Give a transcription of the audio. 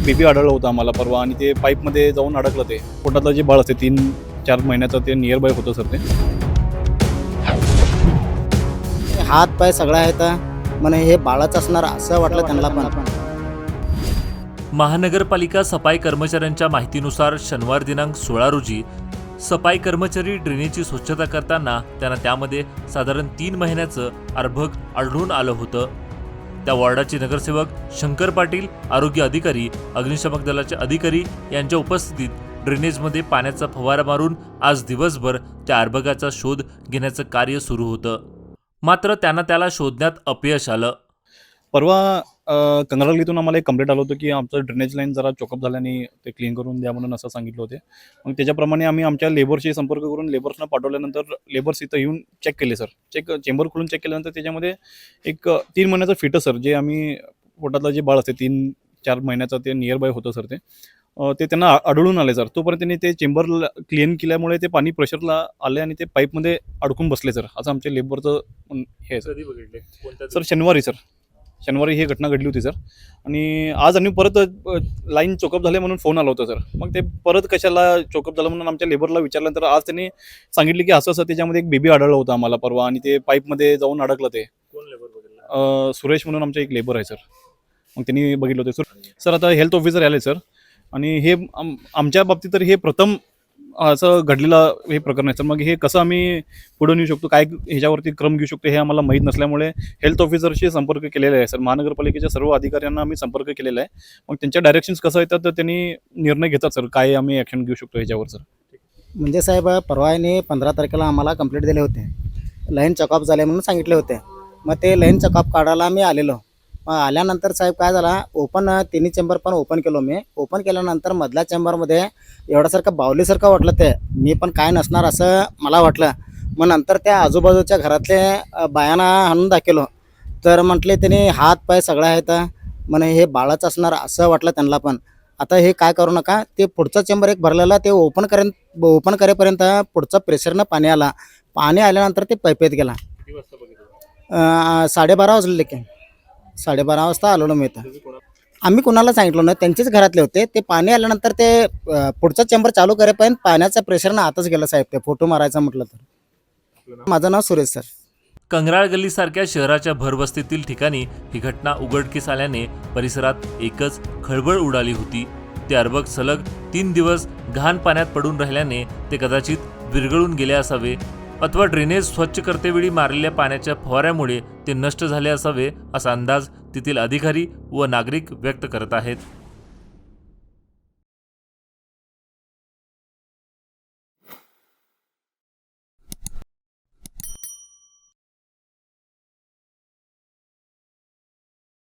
Baby आढळलं होतं आम्हाला परवा आणि ते पाईपमध्ये जाऊन अडकलं. ते पोटातलं जे बाळ असते 3-4 महिन्याचं ते नियर बाय होतं सर. ते हात पाय सगळं आहे तर म्हणे हे बाळाच असणार असं वाटलं त्यांना पण. महानगरपालिका सफाई कर्मचाऱ्यांच्या माहितीनुसार शनिवार दिनांक 16 रोजी सफाई कर्मचारी ड्रेनेजची स्वच्छता करताना त्यांना त्यामध्ये साधारण 3 महिन्याचं अर्भक आढळून आलं होतं. त्या वॉर्डाचे नगरसेवक शंकर पाटील, आरोग्य अधिकारी, अग्निशमक दलाचे अधिकारी यांच्या उपस्थितीत ड्रेनेजमध्ये पाण्याचा फवारा मारून आज दिवसभर त्या अर्भकाचा शोध घेण्याचं कार्य सुरू होतं. मात्र त्यांना त्याला शोधण्यात अपयश आलं. परवा कंगरालीतून आम्हाला एक कंप्लेंट आलं होतं की आमचं ड्रेनेज लाईन जरा चोकअप झाल्याने ते क्लीन करून द्या म्हणून असं सांगितलं होते. मग त्याच्याप्रमाणे आम्ही आमच्या लेबरशी संपर्क करून लेबर्सना पाठवल्यानंतर लेबर्स इथं येऊन चेक केले सर. चेंबर खोलून चेक केल्यानंतर त्याच्यामध्ये एक 3 महिन्याचं फिटस सर, जे आम्ही पोटातलं जे बाळ असते 3-4 महिन्याचं ते नियर बाय होतं सर. ते त्यांना आढळून आले सर. तोपर्यंत त्यांनी ते चेंबर क्लीन केल्यामुळे ते पाणी प्रेशरला आले आणि ते पाईपमध्ये अडकून बसले सर, असं आमच्या लेबरचं हे आहे सर. सर शनिवारी ही घटना घडली होती सर. आणि आज आम्ही परत लाईन चोकअप झाले म्हणून फोन आला होता सर. मग ते परत कशाला चोकअप झालं म्हणून आमच्या लेबरला विचारल्यानंतर आज त्यांनी सांगितले की असं त्याच्यामध्ये एक बेबी आढळलं होतं आम्हाला परवा आणि ते पाईपमध्ये जाऊन अडकलं. ते सुरेश म्हणून आमचे एक लेबर आहे सर. मग त्यांनी बघितलं होते सर. आता हेल्थ ऑफिसर आले सर. आणि हे आमच्या बाबतीत तर हे प्रथम असं घडलेलं हे प्रकरण आहे सर. मग हे कसं आम्ही पुढे नेऊ शकतो, काय ह्याच्यावरती क्रम घेऊ शकतो हे आम्हाला माहीत नसल्यामुळे हेल्थ ऑफिसरशी संपर्क केलेला आहे सर. महानगरपालिकेच्या सर्व अधिकाऱ्यांना आम्ही संपर्क केलेला आहे. मग त्यांच्या डायरेक्शन्स कसं येतात तर त्यांनी निर्णय घेतात सर, काय आम्ही ॲक्शन घेऊ शकतो ह्याच्यावर सर. म्हणजे साहेब परवाने 15 तारखेला आम्हाला कंप्लेंट दिले होते, लाईन चॉकअप झाले म्हणून सांगितले होते. मग ते लाईन चॉकअप काढायला मी आलेलो. मग आल्यानंतर साहेब काय झाला, तिन्ही चेंबर पण ओपन केलो. मी ओपन केल्यानंतर मधल्या चेंबरमध्ये एवढ्यासारखं बावलीसारखं वाटलं. ते मी पण काय नसणार असं मला वाटलं. मग नंतर त्या आजूबाजूच्या घरातले बायांना आणून दाखवलो तर म्हटले त्यांनी हात पाय सगळं आहे तर म्हणे हे बाळाच असणार असं वाटलं त्यांना पण. आता हे काय करू नका, ते पुढचा चेंबर एक भरलेला ते ओपन करेपर्यंत पुढचं प्रेशरनं पाणी आला. पाणी आल्यानंतर ते पाईपेत गेला. 12:30 वाजले की 12:30 वाजता आलो ना मी इथं. आम्ही कुणाला सांगितलं नाही, त्यांचेच घरातले होते. ते पाणी आल्यानंतर ते पुढचा चेंबर चालू करेपर्यंत पाण्याच्या प्रेशरनं आतच गेलं साहेब. ते फोटो मारायचा म्हटलं तर. माझं नाव सुरेश सर. कंगराळ गल्लीसारख्या शहराच्या भरवस्तीतील ठिकाणी ही घटना उघडकीस आल्याने परिसरात एकच खळबळ उडाली होती. ते अर्भक सलग 3 दिवस घाण पाण्यात पडून राहिल्याने ते कदाचित विरघळून गेले असावे अथवा ड्रेनेज स्वच्छ करतेवेळी मारलेल्या पाण्याच्या फवाऱ्यामुळे ते नष्ट झाले असावे असा अंदाज तेथील अधिकारी व नागरिक व्यक्त करत आहेत.